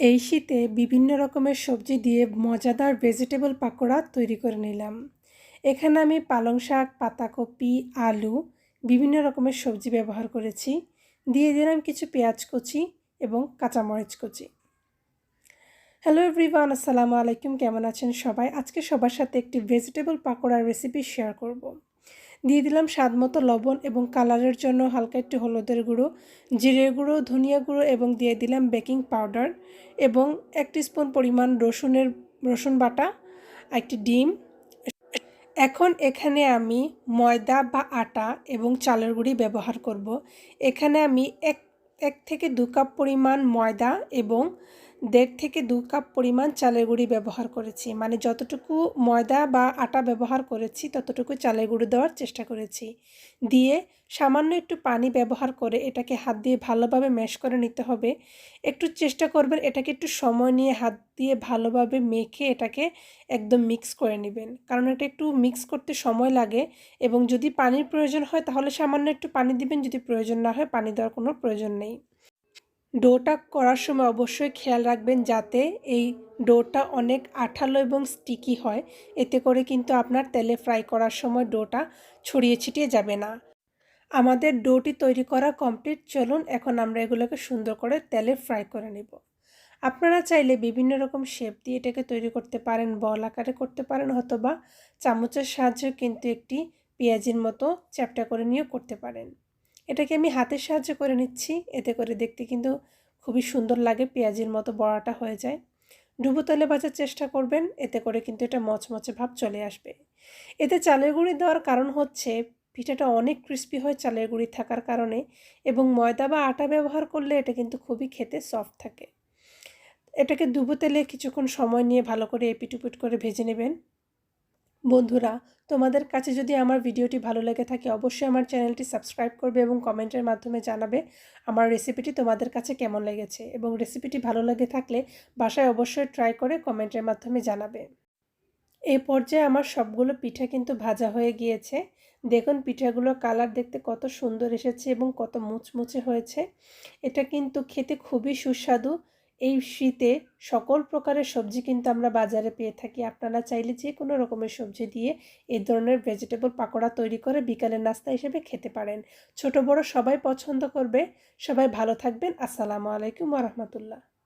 এই শীতে বিভিন্ন রকমের সবজি দিয়ে মজাদার ভেজিটেবল পাকোড়া তৈরি করে নিলাম। এখানে আমি পালং শাক, পাতাকপি, আলু, বিভিন্ন রকমের সবজি ব্যবহার করেছি। দিয়ে দিলাম কিছু পেঁয়াজ কুচি এবং কাঁচামরিচ কুচি। হ্যালো এভরিওয়ান, আসসালামু আলাইকুম। কেমন আছেন সবাই? আজকে সবার সাথে একটি ভেজিটেবল পাকোড়ার রেসিপি শেয়ার করব। দিয়ে দিলাম স্বাদমতো লবণ এবং কালারের জন্য হালকা একটু হলুদের গুঁড়ো, জিরের গুঁড়ো, ধনিয়া গুঁড়ো এবং দিয়ে দিলাম বেকিং পাউডার এবং 1 টিস্পুন পরিমাণ রসুন বাটা, একটি ডিম। এখন এখানে আমি ময়দা বা আটা এবং চালের গুঁড়ি ব্যবহার করব। এখানে আমি এক থেকে 2 কাপ পরিমাণ ময়দা এবং 1.5 থেকে 2 কাপ পরিমাণ চালের গুঁড়ি ব্যবহার করেছি। মানে যতটুকু ময়দা বা আটা ব্যবহার করেছি ততটুকু চালের গুঁড়ি দেওয়ার চেষ্টা করেছি। দিয়ে সামান্য একটু পানি ব্যবহার করে এটাকে হাত দিয়ে ভালোভাবে ম্যাশ করে নিতে হবে। একটু চেষ্টা করবেন এটাকে একটু সময় নিয়ে হাত দিয়ে ভালোভাবে মেখে এটাকে একদম মিক্স করে নেবেন, কারণ এটা একটু মিক্স করতে সময় লাগে। এবং যদি পানির প্রয়োজন হয় তাহলে সামান্য একটু পানি দিবেন, যদি প্রয়োজন না হয় পানি দেওয়ার কোনো প্রয়োজন নেই। ডোটা করার সময় অবশ্যই খেয়াল রাখবেন যাতে এই ডোটা অনেক আঠালো এবং স্টিকি হয়। এতে করে কিন্তু আপনার তেলে ফ্রাই করার সময় ডোটা ছড়িয়ে ছিটিয়ে যাবে না। আমাদের ডোটি তৈরি করা কমপ্লিট। চলুন এখন আমরা এগুলোকে সুন্দর করে তেলে ফ্রাই করে নেব। আপনারা চাইলে বিভিন্ন রকম শেপ দিয়ে এটাকে তৈরি করতে পারেন, বল আকারে করতে পারেন, অথবা চামচের সাহায্যে কিন্তু একটি পেঁয়াজির মতো চ্যাপ্টা করে নিয়েও করতে পারেন। এটাকে আমি হাতের সাহায্যে করে নিচ্ছি, এতে করে দেখতে কিন্তু খুবই সুন্দর লাগে, পেঁয়াজির মতো বড়াটা হয়ে যায়। ডুবো তেলে ভাজার চেষ্টা করবেন, এতে করে কিন্তু এটা মচমচে ভাব চলে আসবে। এতে চালের গুঁড়ি দেওয়ার কারণ হচ্ছে পিঠাটা অনেক ক্রিস্পি হয় চালের গুঁড়ি থাকার কারণে, এবং ময়দা বা আটা ব্যবহার করলে এটা কিন্তু খুবই খেতে সফট থাকে। এটাকে ডুবো তেলে কিছুক্ষণ সময় নিয়ে ভালো করে এপিট ওপিট করে ভেজে নেবেন। বন্ধুরা, তোমাদের কাছে যদি আমার ভিডিওটি ভালো লেগে থাকে অবশ্যই আমার চ্যানেলটি সাবস্ক্রাইব করবে এবং কমেন্টের মাধ্যমে জানাবে আমার রেসিপিটি তোমাদের কাছে কেমন লেগেছে, এবং রেসিপিটি ভালো লেগে থাকলে বাসায় অবশ্যই ট্রাই করে কমেন্টের মাধ্যমে জানাবে। এই পর্যায়ে আমার সবগুলো পিঠা কিন্তু ভাজা হয়ে গিয়েছে। দেখুন পিঠাগুলোর কালার দেখতে কত সুন্দর এসেছে এবং কত মুচমুচে হয়েছে। এটা কিন্তু খেতে খুবই সুস্বাদু। এই শীতে সকল প্রকারের সবজি কিন্তু আমরা বাজারে পেয়ে থাকি। আপনারা চাইলে যে কোনো রকমের সবজি দিয়ে এই ধরনের ভেজিটেবল পাকোড়া তৈরি করে বিকালের নাস্তা হিসেবে খেতে পারেন। ছোট বড় সবাই পছন্দ করবে। সবাই ভালো থাকবেন। আসসালামু আলাইকুম ওয়া রাহমাতুল্লাহ।